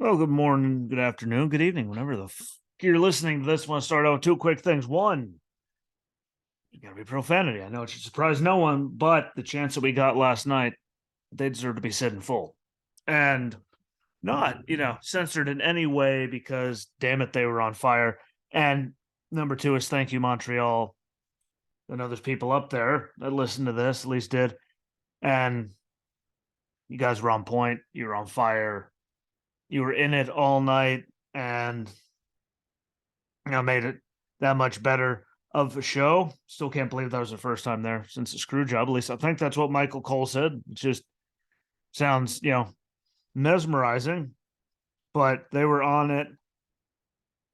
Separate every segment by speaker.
Speaker 1: Well, good morning, good afternoon, good evening, whenever the you're listening to this. I want to start out with two quick things. One, you got to be profanity. I know it should surprise no one, but the chance that we got last night, they deserve to be said in full. And not, censored in any way because, damn it, they were on fire. And number two is thank you, Montreal. I know there's people up there that listen to this, at least did. And you guys were on point. You were on fire. You were in it all night. And made it that much better of a show. Still can't believe that was the first time there since the screw job. At least I think that's what Michael Cole said. It just sounds, mesmerizing, but they were on it,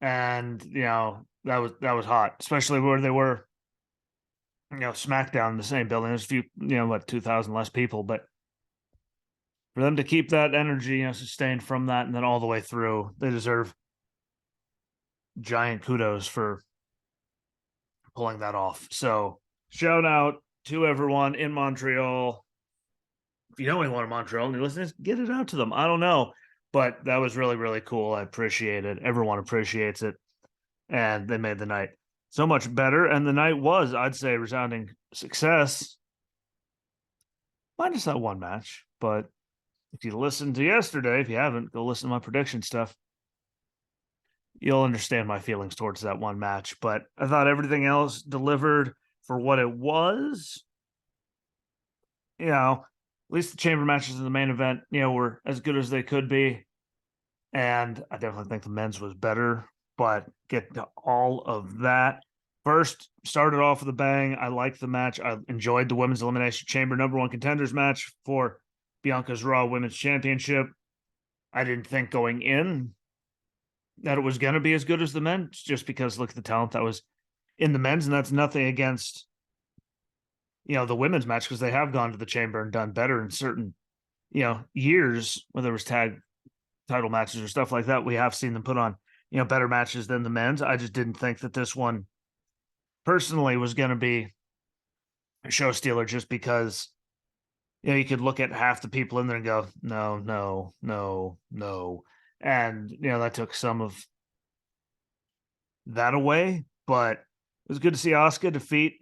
Speaker 1: and that was hot, especially where they were. SmackDown in the same building. There's a few, 2,000 less people, but for them to keep that energy, sustained from that and then all the way through, they deserve giant kudos for pulling that off. So shout out to everyone in Montreal. If you know anyone in Montreal and you're listening, get it out to them. I don't know, but that was really, really cool. I appreciate it. Everyone appreciates it. And they made the night so much better. And the night was, I'd say, resounding success. Minus that one match. But if you listened to yesterday, if you haven't, go listen to my prediction stuff. You'll understand my feelings towards that one match. But I thought everything else delivered for what it was. At least the chamber matches in the main event, were as good as they could be. And I definitely think the men's was better, but get to all of that. First, started off with a bang. I liked the match. I enjoyed the women's elimination chamber number one contenders match for Bianca's Raw Women's Championship. I didn't think going in that it was going to be as good as the men, just because look at the talent that was in the men's, and that's nothing against the women's match, because they have gone to the chamber and done better in certain years when there was tag title matches or stuff like that. We have seen them put on better matches than the men's. I just didn't think that this one personally was going to be a show stealer, just because you could look at half the people in there and go no, no, no, no, and that took some of that away. But it was good to see Asuka defeat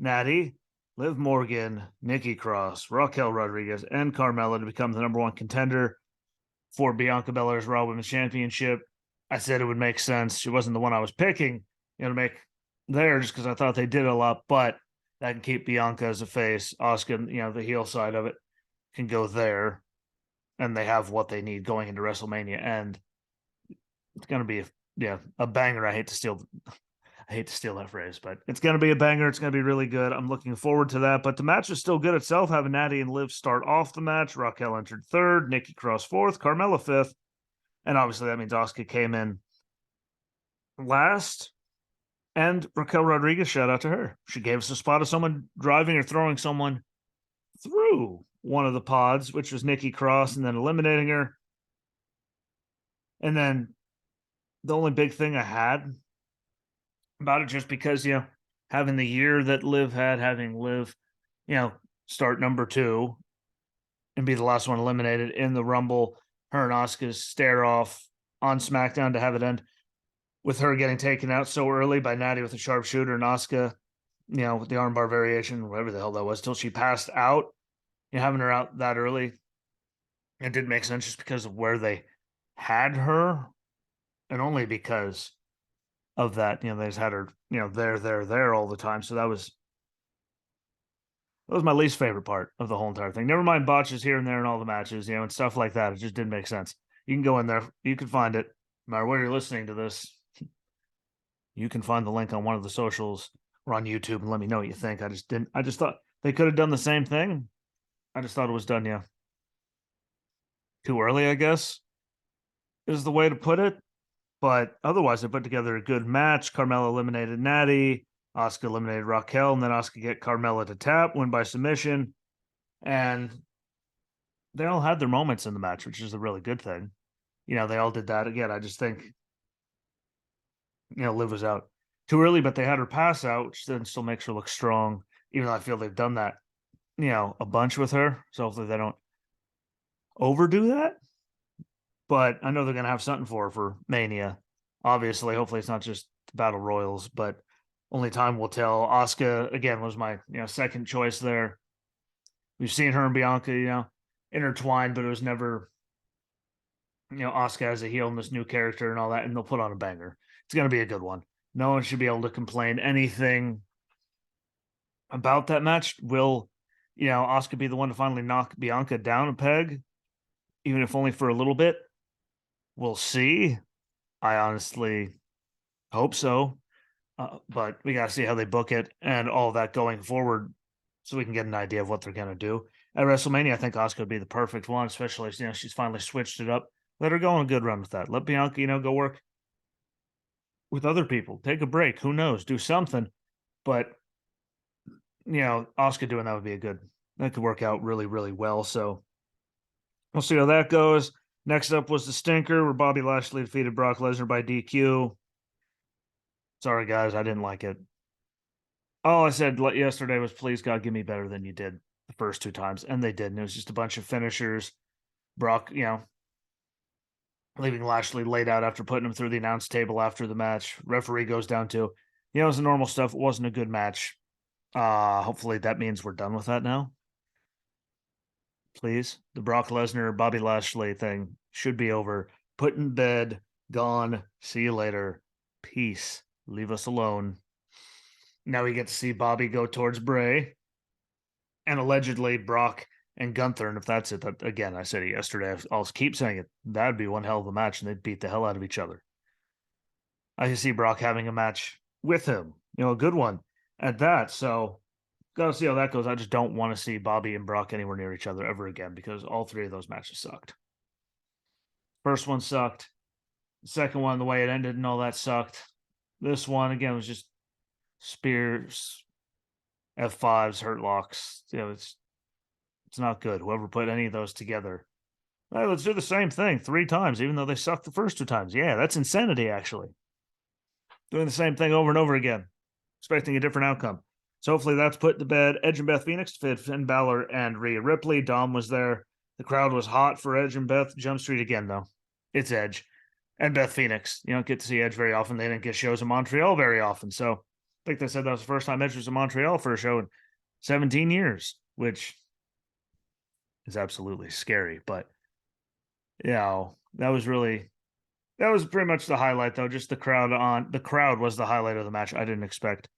Speaker 1: Natty, Liv Morgan, Nikki Cross, Raquel Rodriguez, and Carmella to become the number one contender for Bianca Belair's Raw Women's Championship. I said it would make sense. She wasn't the one I was picking, to make there, just because I thought they did a lot, but that can keep Bianca as a face. Asuka, the heel side of it, can go there, and they have what they need going into WrestleMania, and it's going to be a banger. I hate to steal that phrase, but it's going to be a banger. It's going to be really good. I'm looking forward to that. But the match is still good itself, having Natty and Liv start off the match. Raquel entered third, Nikki Cross fourth, Carmella fifth. And obviously that means Asuka came in last. And Raquel Rodriguez, shout out to her. She gave us a spot of someone driving or throwing someone through one of the pods, which was Nikki Cross, and then eliminating her. And then the only big thing I had about it, just because having the year that Liv had, having Liv start number two and be the last one eliminated in the Rumble, her and Asuka's stare off on SmackDown to have it end with her getting taken out so early by Natty with a sharpshooter, and Asuka with the armbar variation, whatever the hell that was, till she passed out. Having her out that early, it didn't make sense, just because of where they had her, and only because of that. They just had her, there all the time. So that was my least favorite part of the whole entire thing. Never mind botches here and there in all the matches, and stuff like that. It just didn't make sense. You can go in there, you can find it, no matter where you're listening to this. You can find the link on one of the socials or on YouTube and let me know what you think. I just thought they could have done the same thing. I just thought it was done, too early, I guess, is the way to put it. But otherwise, they put together a good match. Carmella eliminated Natty. Asuka eliminated Raquel, and then Asuka get Carmella to tap, win by submission. And they all had their moments in the match, which is a really good thing. They all did that. Again, I just think, Liv was out too early, but they had her pass out, which then still makes her look strong, even though I feel they've done that, a bunch with her. So hopefully they don't overdo that. but I know they're going to have something for Mania. Obviously, hopefully it's not just Battle Royals, but only time will tell. Asuka, again, was my second choice there. We've seen her and Bianca, intertwined, but it was never, Asuka as a heel in this new character and all that, and they'll put on a banger. It's going to be a good one. No one should be able to complain anything about that match. Will, Asuka be the one to finally knock Bianca down a peg, even if only for a little bit? We'll see. I honestly hope so. But we got to see how they book it and all that going forward so we can get an idea of what they're going to do. At WrestleMania, I think Asuka would be the perfect one, especially if she's finally switched it up. Let her go on a good run with that. Let Bianca, go work with other people. Take a break. Who knows? Do something. But, Asuka doing that would be that could work out really, really well. So we'll see how that goes. Next up was the stinker where Bobby Lashley defeated Brock Lesnar by DQ. Sorry, guys, I didn't like it. All I said yesterday was, please, God, give me better than you did the first two times. And they did. And it was just a bunch of finishers. Brock, leaving Lashley laid out after putting him through the announce table after the match. Referee goes down to, it was the normal stuff. It wasn't a good match. Hopefully that means we're done with that now. Please. The Brock Lesnar, Bobby Lashley thing should be over. Put in bed, gone. See you later. Peace. Leave us alone. Now we get to see Bobby go towards Bray and allegedly Brock and Gunther. And if that's it, again, I said it yesterday. I'll keep saying it. That'd be one hell of a match, and they'd beat the hell out of each other. I can see Brock having a match with him, a good one at that. So, got to see how that goes. I just don't want to see Bobby and Brock anywhere near each other ever again because all three of those matches sucked. First one sucked. The second one, the way it ended and all that sucked. This one, again, was just spears, F5s, hurt locks. It's not good. Whoever put any of those together. Hey, let's do the same thing 3 times, even though they sucked the first 2 times. Yeah, that's insanity, actually. Doing the same thing over and over again, expecting a different outcome. So hopefully that's put to bed. Edge and Beth Phoenix defeated Finn Balor and Rhea Ripley. Dom was there. The crowd was hot for Edge and Beth. Jump Street again, though. It's Edge and Beth Phoenix. You don't get to see Edge very often. They didn't get shows in Montreal very often. So I think they said that was the first time Edge was in Montreal for a show in 17 years, which is absolutely scary. But, that was pretty much the highlight, though. Just the crowd was the highlight of the match. I didn't expect,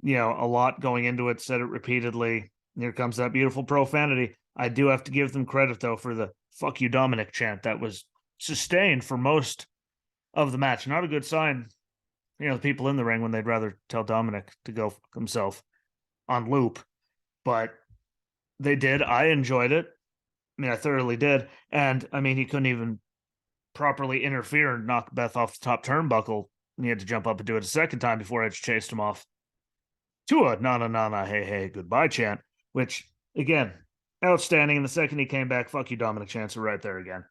Speaker 1: a lot going into it. Said it repeatedly. Here comes that beautiful profanity. I do have to give them credit, though, for the "fuck you, Dominic" chant that was sustained for most of the match. Not a good sign, the people in the ring when they'd rather tell Dominic to go fuck himself on loop. But they did. I enjoyed it. I thoroughly did. And, he couldn't even properly interfere and knock Beth off the top turnbuckle. And he had to jump up and do it a second time before Edge chased him off to a na hey hey goodbye chant, which again, outstanding. And the second he came back, fuck you, Dominic chants are right there again.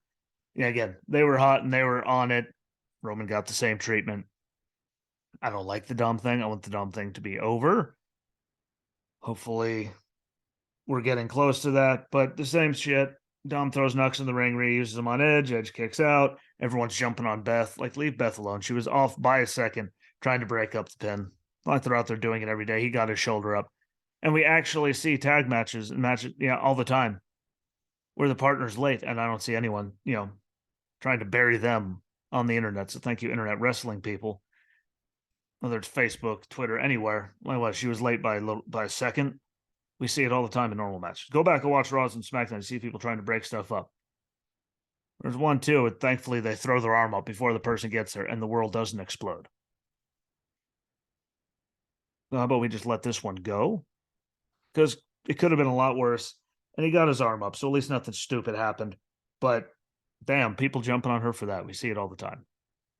Speaker 1: Again, they were hot and they were on it. Roman got the same treatment. I don't like the Dom thing. I want the Dom thing to be over. Hopefully we're getting close to that, but the same shit. Dom throws Nux in the ring, reuses him on Edge. Edge kicks out. Everyone's jumping on Beth. Leave Beth alone. She was off by a second trying to break up the pin. Like they're out there doing it every day. He got his shoulder up. And we actually see tag matches and matches, all the time where the partner's late. And I don't see anyone, trying to bury them on the internet. So thank you, internet wrestling people. Whether it's Facebook, Twitter, anywhere. She was late by a second. We see it all the time in normal matches. Go back and watch Raws and SmackDown and see people trying to break stuff up. There's one, too, and thankfully they throw their arm up before the person gets there and the world doesn't explode. How about we just let this one go? Because it could have been a lot worse. And he got his arm up, so at least nothing stupid happened. But, damn, people jumping on her for that. We see it all the time.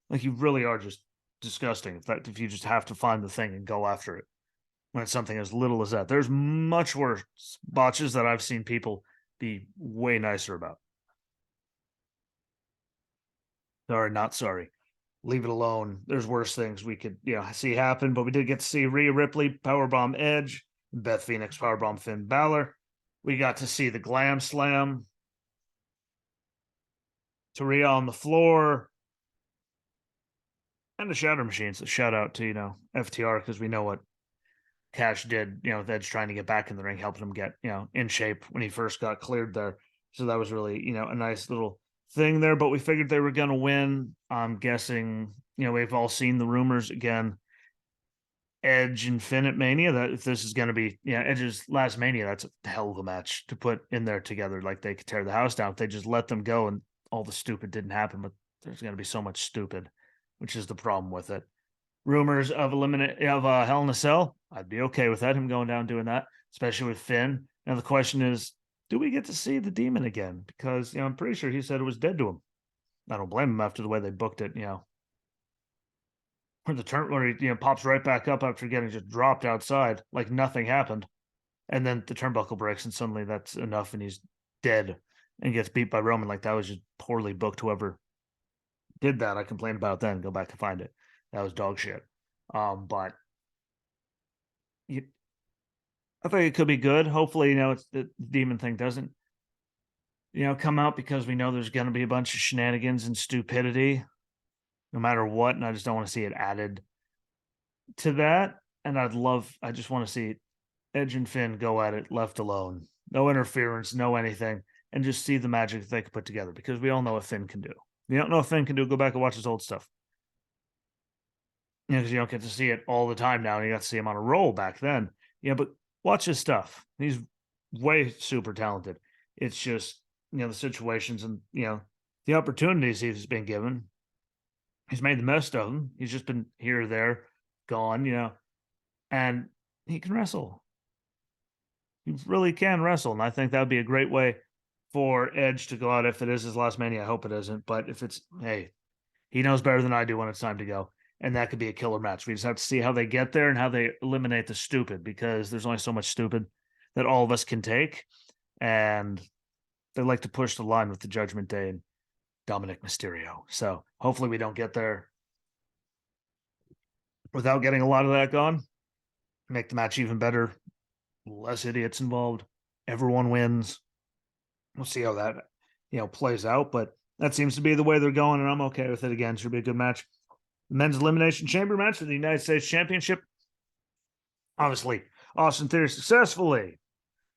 Speaker 1: You really are just disgusting if you just have to find the thing and go after it. When it's something as little as that. There's much worse botches that I've seen people be way nicer about. Sorry, not sorry. Leave it alone. There's worse things we could, see happen, but we did get to see Rhea Ripley powerbomb Edge, Beth Phoenix powerbomb Finn Balor. We got to see the Glam Slam. Taria on the floor, and the Shatter Machines. A shout out to, FTR, because we know what Cash did, with Edge trying to get back in the ring, helping him get, in shape when he first got cleared there. So that was really, a nice little thing there. But we figured they were going to win. I'm guessing, we've all seen the rumors again. Edge and Finn at Mania, that if this is going to be, Edge's last Mania, that's a hell of a match to put in there together. Like, they could tear the house down if they just let them go and all the stupid didn't happen. But there's going to be so much stupid, which is the problem with it. Rumors of Hell in a Cell, I'd be okay with that, him going down doing that, especially with Finn. Now the question is, do we get to see the Demon again? Because I'm pretty sure he said it was dead to him. I don't blame him after the way they booked it. Where the turn where he pops right back up after getting just dropped outside like nothing happened, and then the turnbuckle breaks and suddenly that's enough and he's dead and gets beat by Roman. Like, that was just poorly booked. Whoever did that, I complained about then. Go back and find it. That was dog shit. But I think it could be good. Hopefully, it's the Demon thing doesn't, come out, because we know there's going to be a bunch of shenanigans and stupidity no matter what. And I just don't want to see it added to that. And I just want to see Edge and Finn go at it left alone. No interference, no anything. And just see the magic that they could put together, because we all know what Finn can do. If you don't know what Finn can do, go back and watch his old stuff. Because you don't get to see it all the time now. And you got to see him on a roll back then. But watch his stuff. He's way super talented. It's just, the situations and, the opportunities he's been given. He's made the most of them. He's just been here or there, gone, and he can wrestle. He really can wrestle. And I think that would be a great way for Edge to go out if it is his last Mania. I hope it isn't. But if it's, hey, he knows better than I do when it's time to go. And that could be a killer match. We just have to see how they get there and how they eliminate the stupid, because there's only so much stupid that all of us can take. And they like to push the line with the Judgment Day and Dominic Mysterio. So hopefully we don't get there without getting a lot of that gone. Make the match even better. Less idiots involved. Everyone wins. We'll see how that, plays out. But that seems to be the way they're going, and I'm okay with it. Again, should be a good match. The men's elimination chamber match for the United States Championship. Obviously, Austin Theory successfully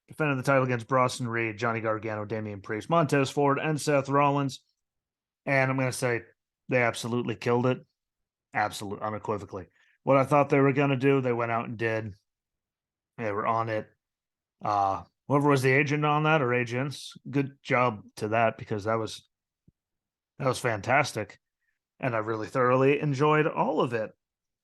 Speaker 1: defended the title against Bronson Reed, Johnny Gargano, Damian Priest, Montez Ford, and Seth Rollins. And I'm going to say they absolutely killed it. Absolutely, unequivocally. What I thought they were going to do, they went out and did. They were on it. Whoever was the agent on that, or agents, good job to that, because that was fantastic. And I really thoroughly enjoyed all of it,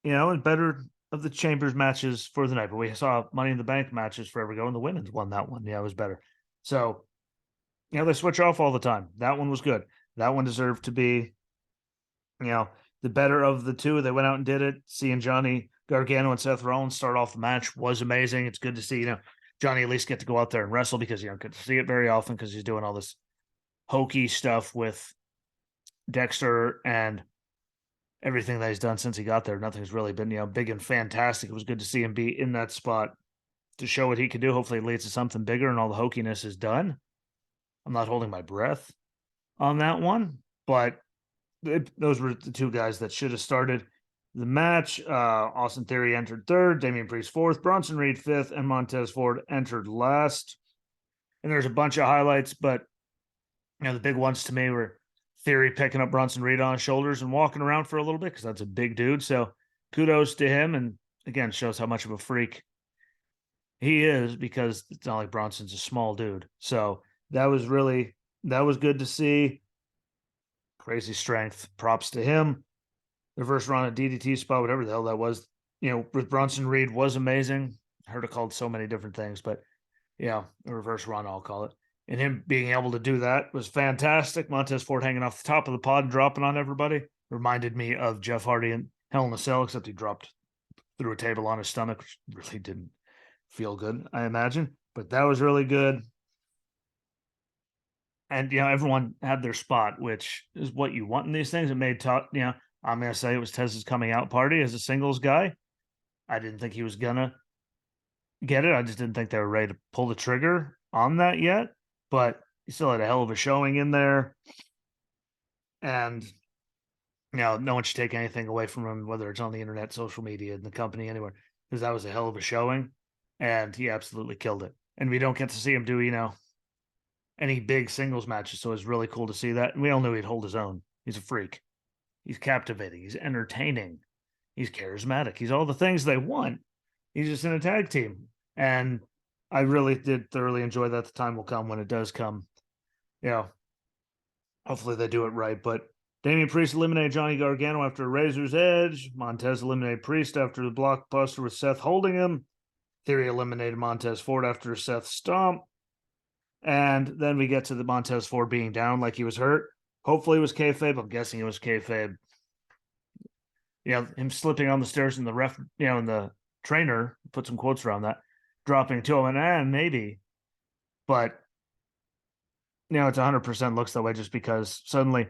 Speaker 1: and better of the Chambers matches for the night. But we saw Money in the Bank matches forever ago, and the women's won that one. Yeah, it was better. So, they switch off all the time. That one was good. That one deserved to be, the better of the two. They went out and did it. Seeing Johnny Gargano and Seth Rollins start off the match was amazing. It's good to see, Johnny at least get to go out there and wrestle, because you don't get to see it very often, because he's doing all this hokey stuff with Dexter and everything that he's done since he got there. Nothing's really been, big and fantastic. It was good to see him be in that spot to show what he could do. Hopefully it leads to something bigger and all the hokiness is done. I'm not holding my breath on that one, but those were the two guys that should have started the match. Austin Theory entered third, Damian Priest fourth, Bronson Reed fifth, and Montez Ford entered last. And there's a bunch of highlights, but the big ones to me were Theory picking up Bronson Reed on his shoulders and walking around for a little bit, because that's a big dude. So kudos to him. And again, shows how much of a freak he is, because it's not like Bronson's a small dude. So that was good to see. Crazy strength. Props to him. The reverse run, a DDT spot, whatever the hell that was, with Bronson Reed was amazing. I heard it called so many different things, but a reverse run, I'll call it. And him being able to do that was fantastic. Montez Ford hanging off the top of the pod and dropping on everybody reminded me of Jeff Hardy in Hell in a Cell, except he dropped through a table on his stomach, which really didn't feel good, I imagine. But that was really good. And, everyone had their spot, which is what you want in these things. It made talk, I'm going to say it was Tez's coming out party as a singles guy. I didn't think he was going to get it. I just didn't think they were ready to pull the trigger on that yet. But he still had a hell of a showing in there. And no one should take anything away from him, whether it's on the internet, social media, in the company, anywhere, because that was a hell of a showing, and he absolutely killed it. And we don't get to see him do, any big singles matches, so it's really cool to see that. And we all knew he'd hold his own. He's a freak. He's captivating. He's entertaining. He's charismatic. He's all the things they want. He's just in a tag team, and I really did thoroughly enjoy that. The time will come when it does come. Hopefully they do it right, but Damian Priest eliminated Johnny Gargano after a Razor's Edge. Montez eliminated Priest after the blockbuster with Seth holding him. Theory eliminated Montez Ford after a Seth stomp. And then we get to the Montez Ford being down like he was hurt. Hopefully it was kayfabe. I'm guessing it was kayfabe. Him slipping on the stairs and the ref, and the trainer, put some quotes around that, dropping to him, and maybe. But, it's 100% looks that way just because suddenly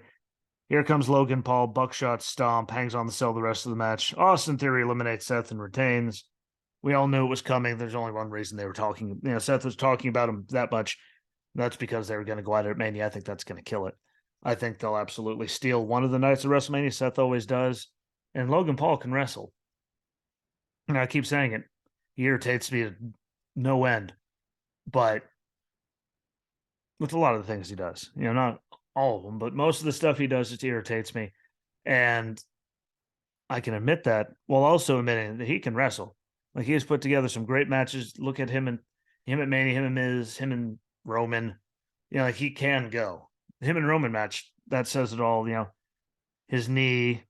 Speaker 1: here comes Logan Paul, buckshot stomp, hangs on the cell the rest of the match. Austin Theory eliminates Seth and retains. We all knew it was coming. There's only one reason they were talking. Seth was talking about him that much. That's because they were going to go at it at Mania. I think that's going to kill it. I think they'll absolutely steal one of the nights of WrestleMania. Seth always does. And Logan Paul can wrestle. And I keep saying it. He irritates me to no end. But with a lot of the things he does, not all of them, but most of the stuff he does, it irritates me. And I can admit that while also admitting that he can wrestle. Like, he has put together some great matches. Look at him at Mania, him and Miz, him and Roman. Like, he can go. Him and Roman match, that says it all. His knee,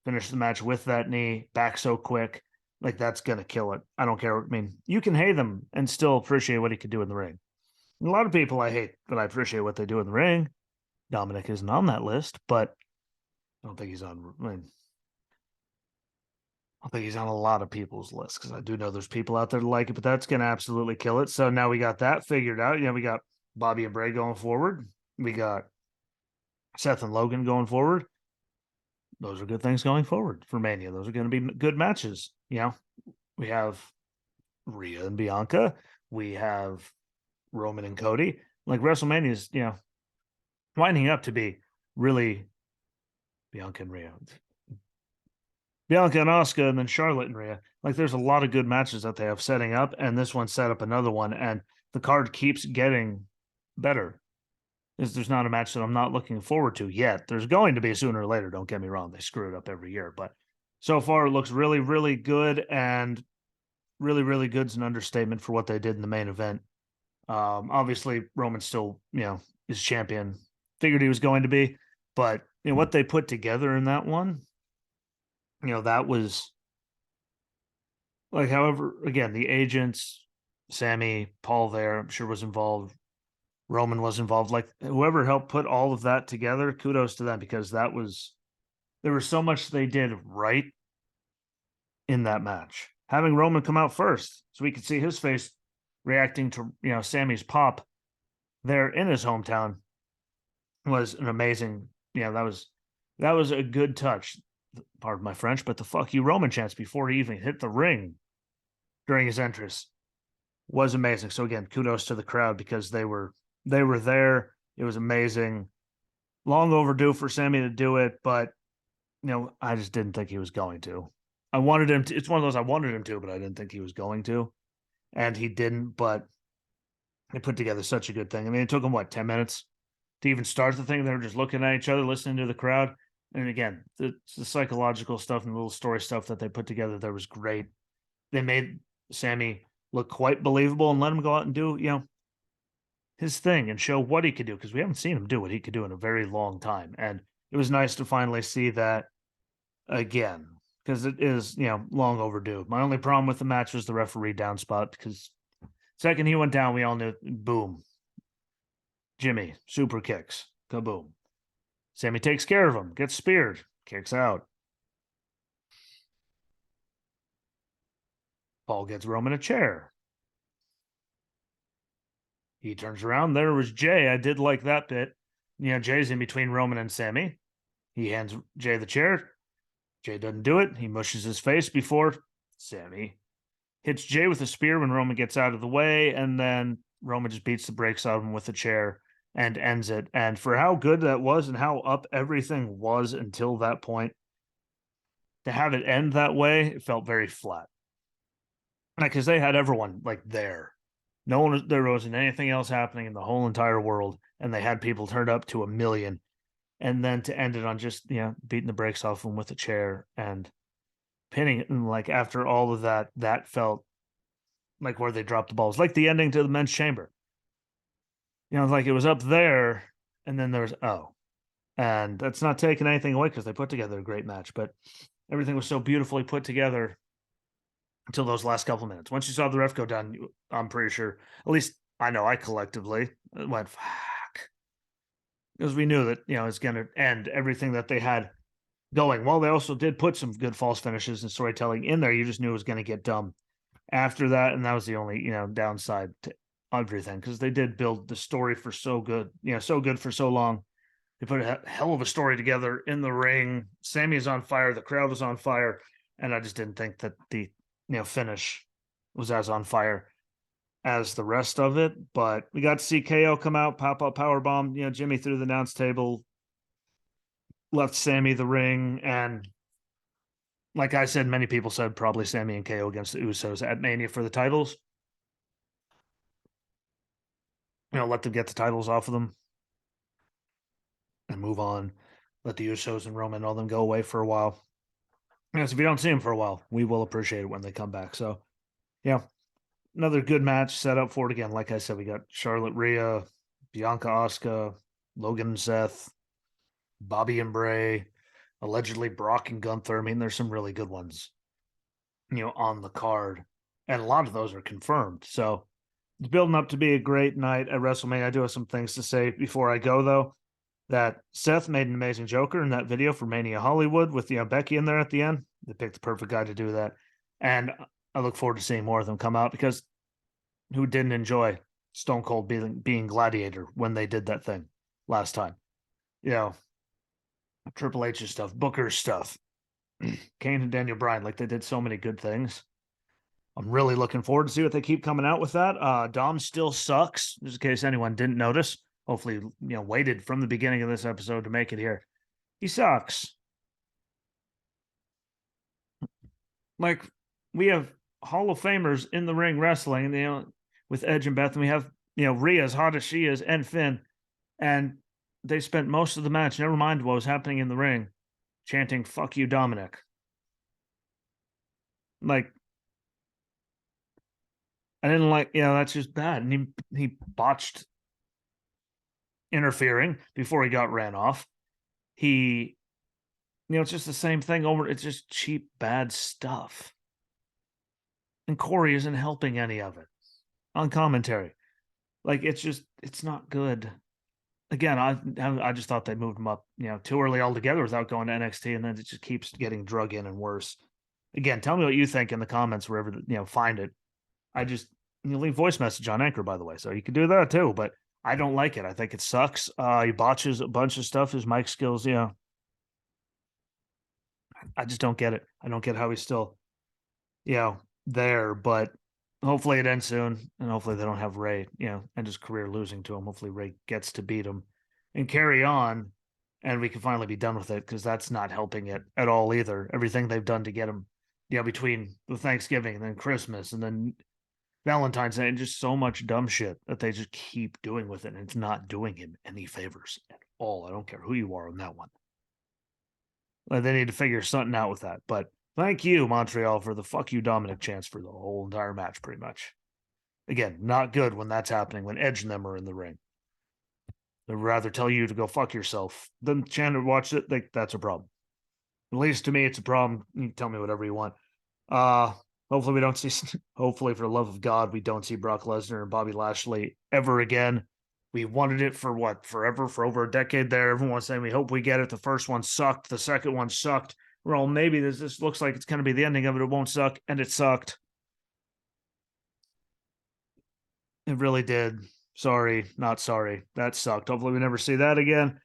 Speaker 1: finish the match with that knee, back so quick. Like, that's going to kill it. I don't care. I mean, you can hate him and still appreciate what he could do in the ring. And a lot of people I hate, but I appreciate what they do in the ring. Dominic isn't on that list, but I don't think he's on. I don't think he's on a lot of people's lists because I do know there's people out there that like it, but that's going to absolutely kill it. So now we got that figured out. We got Bobby and Bray going forward. We got Seth and Logan going forward. Those are good things going forward for Mania. Those are going to be good matches. We have Rhea and Bianca. We have Roman and Cody. Like, WrestleMania is, winding up to be really Bianca and Rhea. Bianca and Asuka, and then Charlotte and Rhea. Like, there's a lot of good matches that they have setting up, and this one set up another one, and the card keeps getting better. There's not a match that I'm not looking forward to yet. There's going to be sooner or later, don't get me wrong. They screw it up every year, but so far it looks really, really good, and really, really good is an understatement for what they did in the main event. Obviously, Roman still, is champion. Figured he was going to be, but what they put together in that one, that was like, however, again, the agents, Sammy, Paul there, I'm sure was involved. Roman was involved. Like, whoever helped put all of that together, kudos to them, because there was so much they did right in that match. Having Roman come out first so we could see his face reacting to, Sammy's pop there in his hometown was an amazing, that was a good touch. Pardon my French, but the fuck you Roman chance before he even hit the ring during his entrance was amazing. So again, kudos to the crowd because they were there. It was amazing. Long overdue for Sammy to do it, but I just didn't think he was going to. I wanted him to. It's one of those I wanted him to, but I didn't think he was going to, and he didn't. But they put together such a good thing. I mean, it took them 10 minutes to even start the thing. They were just looking at each other, listening to the crowd. And again, the psychological stuff and the little story stuff that they put together there was great. They made Sammy look quite believable and let him go out and do, his thing and show what he could do, because we haven't seen him do what he could do in a very long time. And it was nice to finally see that again, because it is, long overdue. My only problem with the match was the referee down spot, because second he went down, we all knew, boom. Jimmy, super kicks, kaboom. Sammy takes care of him, gets speared, kicks out. Paul gets Roman a chair. He turns around. There was Jay. I did like that bit. Jay's in between Roman and Sammy. He hands Jay the chair. Jay doesn't do it. He mushes his face before Sammy hits Jay with a spear when Roman gets out of the way, and then Roman just beats the brakes out of him with a chair. and ends it. And for how good that was and how up everything was until that point, to have it end that way, it felt very flat. Because they had everyone like there. No one, there wasn't anything else happening in the whole entire world, and they had people turned up to 1 million. And then to end it on just beating the brakes off them with a chair and pinning it, and like after all of that, that felt like where they dropped the balls, like the ending to the men's chamber. Like it was up there, and then there's and that's not taking anything away because they put together a great match, but everything was so beautifully put together until those last couple minutes. Once you saw the ref go down, I'm pretty sure, at least I know I collectively went, fuck. Because we knew that, it's going to end everything that they had going. Well, they also did put some good false finishes and storytelling in there. You just knew it was going to get dumb after that. And that was the only, downside to everything, because they did build the story for so good, so good for so long. They put a hell of a story together in the ring. Sammy is on fire. The crowd was on fire. And I just didn't think that the finish was as on fire as the rest of it. But we got to see KO come out, pop up power bomb. Jimmy through the announce table, left Sammy the ring, and like I said, many people said probably Sammy and KO against the Usos at Mania for the titles. Let them get the titles off of them and move on. Let the Usos and Roman and all them go away for a while. Yes, if you don't see them for a while, we will appreciate it when they come back. So, another good match set up for it again. Like I said, we got Charlotte Rhea, Bianca Asuka, Logan and Seth, Bobby and Bray, allegedly Brock and Gunther. I mean, there's some really good ones, on the card. And a lot of those are confirmed. So it's building up to be a great night at WrestleMania. I do have some things to say before I go, though. That Seth made an amazing Joker in that video for Mania Hollywood with Becky in there at the end. They picked the perfect guy to do that. And I look forward to seeing more of them come out, because who didn't enjoy Stone Cold being Gladiator when they did that thing last time? Triple H's stuff, Booker's stuff, Kane and Daniel Bryan, like they did so many good things. I'm really looking forward to see what they keep coming out with that. Dom still sucks, just in case anyone didn't notice. Hopefully, waited from the beginning of this episode to make it here. He sucks. Like, we have Hall of Famers in the ring wrestling, with Edge and Beth, and we have, Rhea, as hot as she is, and Finn, and they spent most of the match, never mind what was happening in the ring, chanting, "Fuck you, Dominic." Like, I didn't like, that's just bad. And he botched interfering before he got ran off. He, it's just the same thing over. It's just cheap, bad stuff. And Corey isn't helping any of it on commentary. Like, it's not good. Again, I just thought they moved him up, too early altogether without going to NXT, and then it just keeps getting drug in and worse. Again, tell me what you think in the comments wherever find it. I just leave voice message on Anchor, by the way, so you can do that too. But I don't like it. I think it sucks. He botches a bunch of stuff. His mic skills, I just don't get it. I don't get how he's still, there. But hopefully it ends soon, and hopefully they don't have Ray, end his career losing to him. Hopefully Ray gets to beat him and carry on, and we can finally be done with it, because that's not helping it at all either. Everything they've done to get him, between the Thanksgiving and then Christmas and then Valentine's Day, and just so much dumb shit that they just keep doing with it, and it's not doing him any favors at all. I don't care who you are on that one. They need to figure something out with that. But thank you, Montreal, for the "fuck you, Dominic" chants for the whole entire match, pretty much. Again, not good when that's happening, when Edge and them are in the ring. They'd rather tell you to go fuck yourself than chant or watch it. Like, that's a problem. At least to me, it's a problem. You can tell me whatever you want. Hopefully we don't see, hopefully for the love of God, we don't see Brock Lesnar and Bobby Lashley ever again. We wanted it for forever, for over a decade there. Everyone's saying we hope we get it. The first one sucked. The second one sucked. Well, maybe this looks like it's going to be the ending of it. It won't suck. And it sucked. It really did. Sorry, not sorry. That sucked. Hopefully we never see that again.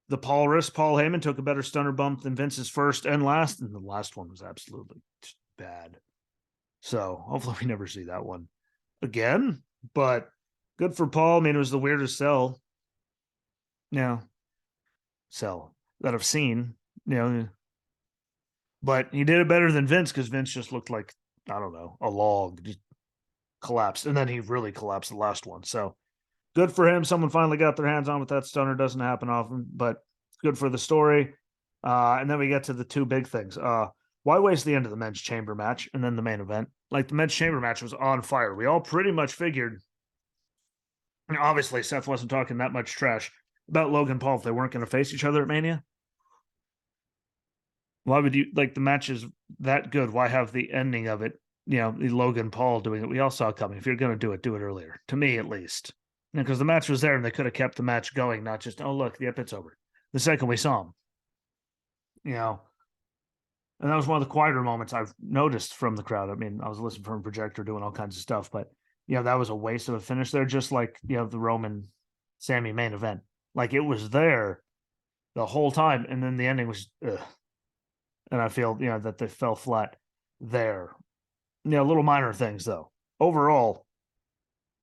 Speaker 1: The Paul Heyman took a better stunner bump than Vince's first and last, and the last one was absolutely bad. So hopefully we never see that one again. But Good for Paul. I mean, it was the weirdest sell. Sell that I've seen. But he did it better than Vince because Vince just looked like, I don't know, a log, just collapsed. And then he really collapsed the last one. So good for him. Someone finally got their hands on with that stunner. Doesn't happen often, but good for the story. And then we get to the two big things. Why waste the end of the men's chamber match and then the main event? Like the men's chamber match was on fire. We all pretty much figured, obviously, Seth wasn't talking that much trash about Logan Paul if they weren't going to face each other at Mania. Why would you like the match is that good? Why have the ending of it? The Logan Paul doing it. We all saw it coming. If you're going to do it earlier. To me, at least, because the match was there and they could have kept the match going, not just look, yep, it's over. The second we saw him, and that was one of the quieter moments I've noticed from the crowd. I mean, I was listening from a projector doing all kinds of stuff, but that was a waste of a finish there. Just like the Roman Sammy main event, like it was there the whole time, and then the ending was. Ugh. And I feel that they fell flat there. Little minor things though. Overall,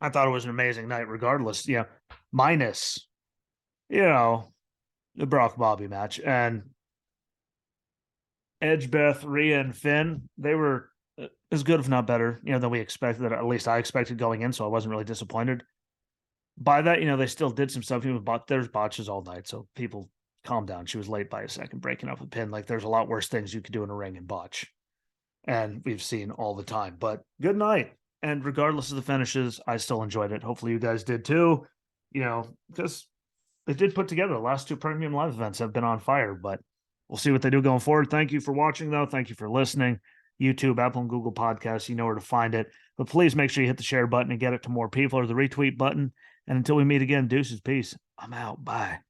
Speaker 1: I thought it was an amazing night, regardless. Minus the Brock Bobby match and Edge, Beth, Rhea, and Finn. They were as good, if not better, than we expected. At least I expected going in, so I wasn't really disappointed by that. They still did some stuff. There's botches all night, so people calm down. She was late by a second, breaking up a pin. Like there's a lot worse things you could do in a ring and botch. And we've seen all the time. But good night. And regardless of the finishes, I still enjoyed it. Hopefully you guys did too. Because they did put together the last two premium live events have been on fire, but we'll see what they do going forward. Thank you for watching, though. Thank you for listening. YouTube, Apple, and Google Podcasts, you know where to find it. But please make sure you hit the share button and get it to more people or the retweet button. And until we meet again, deuces, peace. I'm out. Bye.